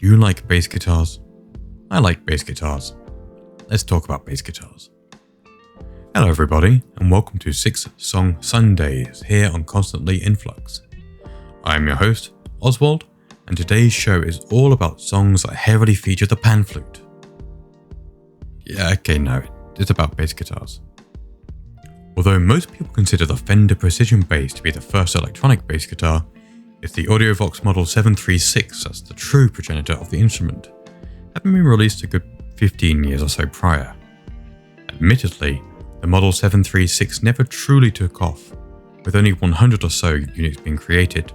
Do you like bass guitars? I like bass guitars. Let's talk about bass guitars. Hello everybody, and welcome to 6 Song Sundays here on Constantly in Flux. I am your host, Oswald, and today's show is all about songs that heavily feature the pan flute. Yeah, okay, no, it's about bass guitars. Although most people consider the Fender Precision bass to be the first electronic bass guitar, it's the Audiovox Model 736 that's the true progenitor of the instrument, having been released a good 15 years or so prior. Admittedly, the Model 736 never truly took off, with only 100 or so units being created,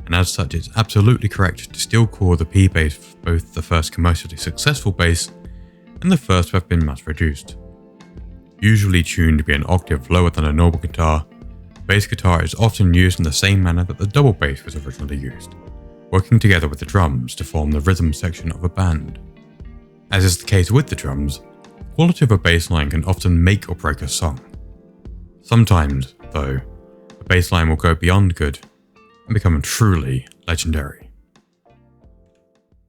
and as such it's absolutely correct to still call the P bass both the first commercially successful bass and the first to have been mass produced. Usually tuned to be an octave lower than a normal guitar, bass guitar is often used in the same manner that the double bass was originally used, working together with the drums to form the rhythm section of a band. As is the case with the drums, the quality of a bass line can often make or break a song. Sometimes, though, a bass line will go beyond good and become truly legendary.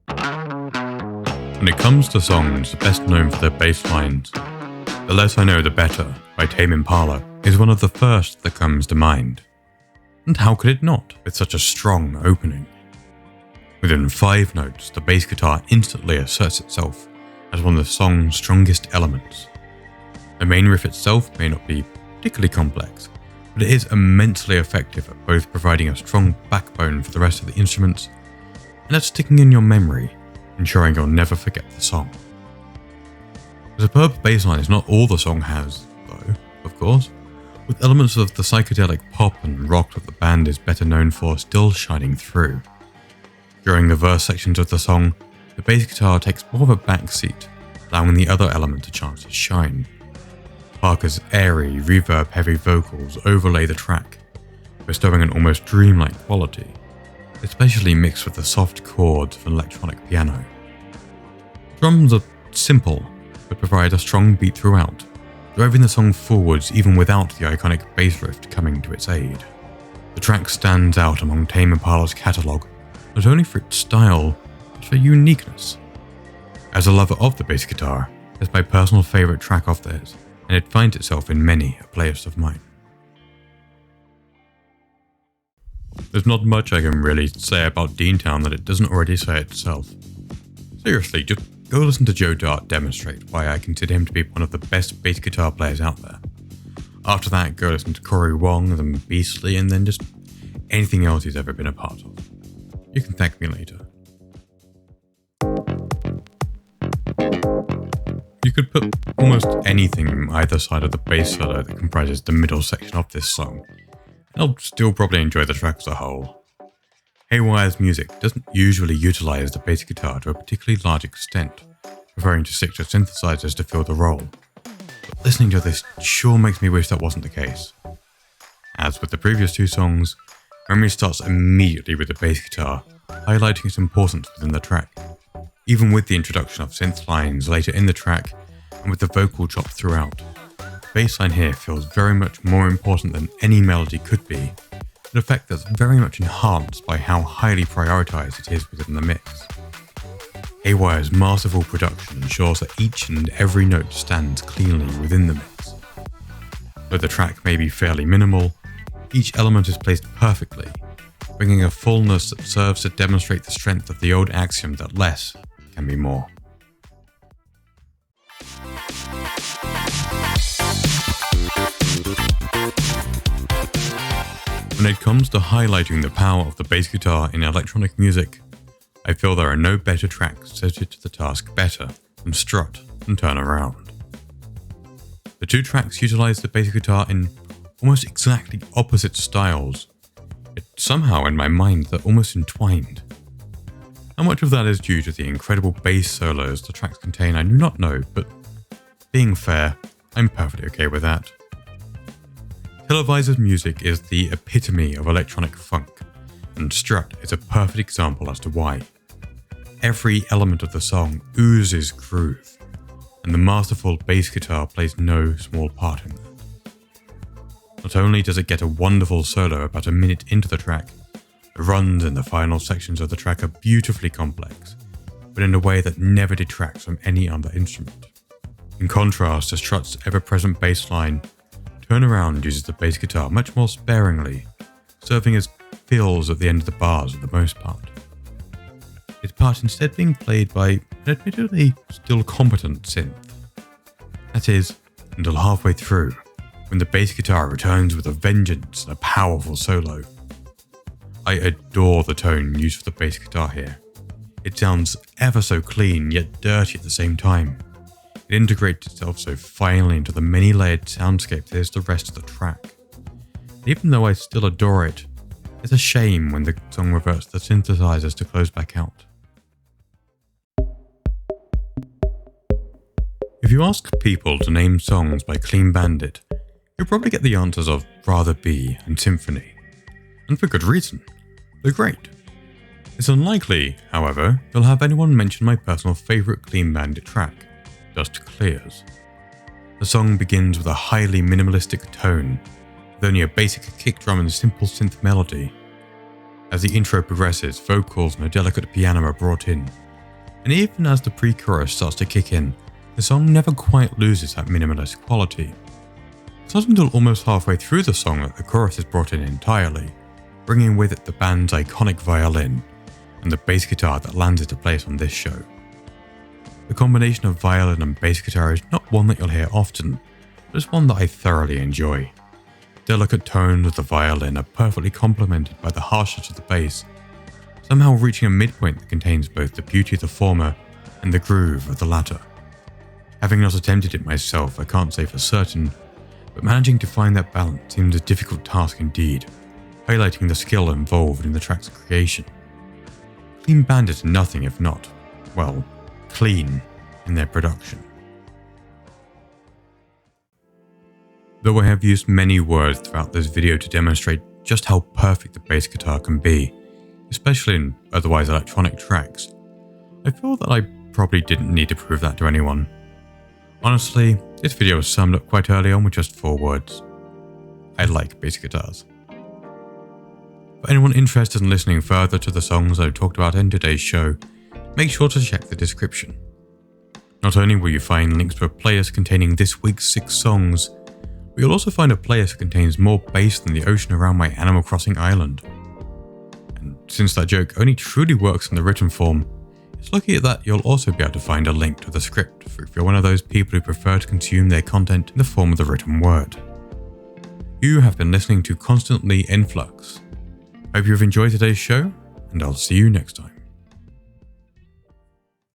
When it comes to songs best known for their bass lines, The Less I Know the Better by Tame Impala is one of the first that comes to mind. And how could it not, with such a strong opening? Within 5 notes, the bass guitar instantly asserts itself as one of the song's strongest elements. The main riff itself may not be particularly complex, but it is immensely effective at both providing a strong backbone for the rest of the instruments and at sticking in your memory, ensuring you'll never forget the song. A superb bass line is not all the song has, though, of course, with elements of the psychedelic pop and rock that the band is better known for still shining through. During the verse sections of the song, the bass guitar takes more of a backseat, allowing the other element a chance to shine. Parker's airy, reverb-heavy vocals overlay the track, bestowing an almost dreamlike quality, especially mixed with the soft chords of an electronic piano. Drums are simple, but provide a strong beat throughout, driving the song forwards even without the iconic bass riff coming to its aid. The track stands out among Tame Impala's catalogue, not only for its style, but for uniqueness. As a lover of the bass guitar, it's my personal favourite track of theirs, and it finds itself in many a playlist of mine. There's not much I can really say about Deantown that it doesn't already say itself. Seriously, just go listen to Joe Dart demonstrate why I consider him to be one of the best bass guitar players out there. After that, go listen to Corey Wong and Beastly, and then just anything else he's ever been a part of. You can thank me later. You could put almost anything on either side of the bass solo that comprises the middle section of this song, and I'll still probably enjoy the track as a whole. Haywire's music doesn't usually utilize the bass guitar to a particularly large extent, preferring to stick to synthesizers to fill the role, but listening to this sure makes me wish that wasn't the case. As with the previous 2 songs, memory starts immediately with the bass guitar, highlighting its importance within the track, even with the introduction of synth lines later in the track and with the vocal chopped throughout. The bass line here feels very much more important than any melody could be, an effect that's very much enhanced by how highly prioritized it is within the mix. Haywire's masterful production ensures that each and every note stands cleanly within the mix. Though the track may be fairly minimal, each element is placed perfectly, bringing a fullness that serves to demonstrate the strength of the old axiom that less can be more. When it comes to highlighting the power of the bass guitar in electronic music, I feel there are no better tracks suited to the task better than Strut and Turn Around. The 2 tracks utilize the bass guitar in almost exactly opposite styles, yet somehow in my mind they're almost entwined. How much of that is due to the incredible bass solos the tracks contain I do not know, but being fair, I'm perfectly okay with that. Televisor's music is the epitome of electronic funk, and Strut is a perfect example as to why. Every element of the song oozes groove, and the masterful bass guitar plays no small part in that. Not only does it get a wonderful solo about a minute into the track, the runs in the final sections of the track are beautifully complex, but in a way that never detracts from any other instrument. In contrast, the strut's ever-present bass line, Turnaround uses the bass guitar much more sparingly, serving as fills at the end of the bars for the most part. Its part instead being played by an admittedly still competent synth. That is, until halfway through, when the bass guitar returns with a vengeance and a powerful solo. I adore the tone used for the bass guitar here. It sounds ever so clean yet dirty at the same time. It integrates itself so finely into the many-layered soundscape that is the rest of the track. And even though I still adore it, it's a shame when the song reverts the synthesizers to close back out. If you ask people to name songs by Clean Bandit, you'll probably get the answers of Rather Be and Symphony. And for good reason. They're great. It's unlikely, however, you'll have anyone mention my personal favourite Clean Bandit track, Dust Clears. The song begins with a highly minimalistic tone, with only a basic kick drum and simple synth melody. As the intro progresses, vocals and a delicate piano are brought in, and even as the pre-chorus starts to kick in, the song never quite loses that minimalist quality. It's not until almost halfway through the song that the chorus is brought in entirely, bringing with it the band's iconic violin and the bass guitar that lands into place on this show. The combination of violin and bass guitar is not one that you'll hear often, but it's one that I thoroughly enjoy. Delicate tones of the violin are perfectly complemented by the harshness of the bass, somehow reaching a midpoint that contains both the beauty of the former and the groove of the latter. Having not attempted it myself, I can't say for certain, but managing to find that balance seems a difficult task indeed, highlighting the skill involved in the track's creation. Clean Bandit are nothing if not, well, clean in their production. Though I have used many words throughout this video to demonstrate just how perfect the bass guitar can be, especially in otherwise electronic tracks, I feel that I probably didn't need to prove that to anyone. Honestly, this video was summed up quite early on with just 4 words. I like bass guitars. For anyone interested in listening further to the songs I've talked about in today's show, make sure to check the description. Not only will you find links to a playlist containing this week's 6 songs, but you'll also find a playlist that contains more bass than the ocean around my Animal Crossing island. And since that joke only truly works in the written form, it's lucky that you'll also be able to find a link to the script for if you're one of those people who prefer to consume their content in the form of the written word. You have been listening to Constantly in Flux. Hope you've enjoyed today's show, and I'll see you next time.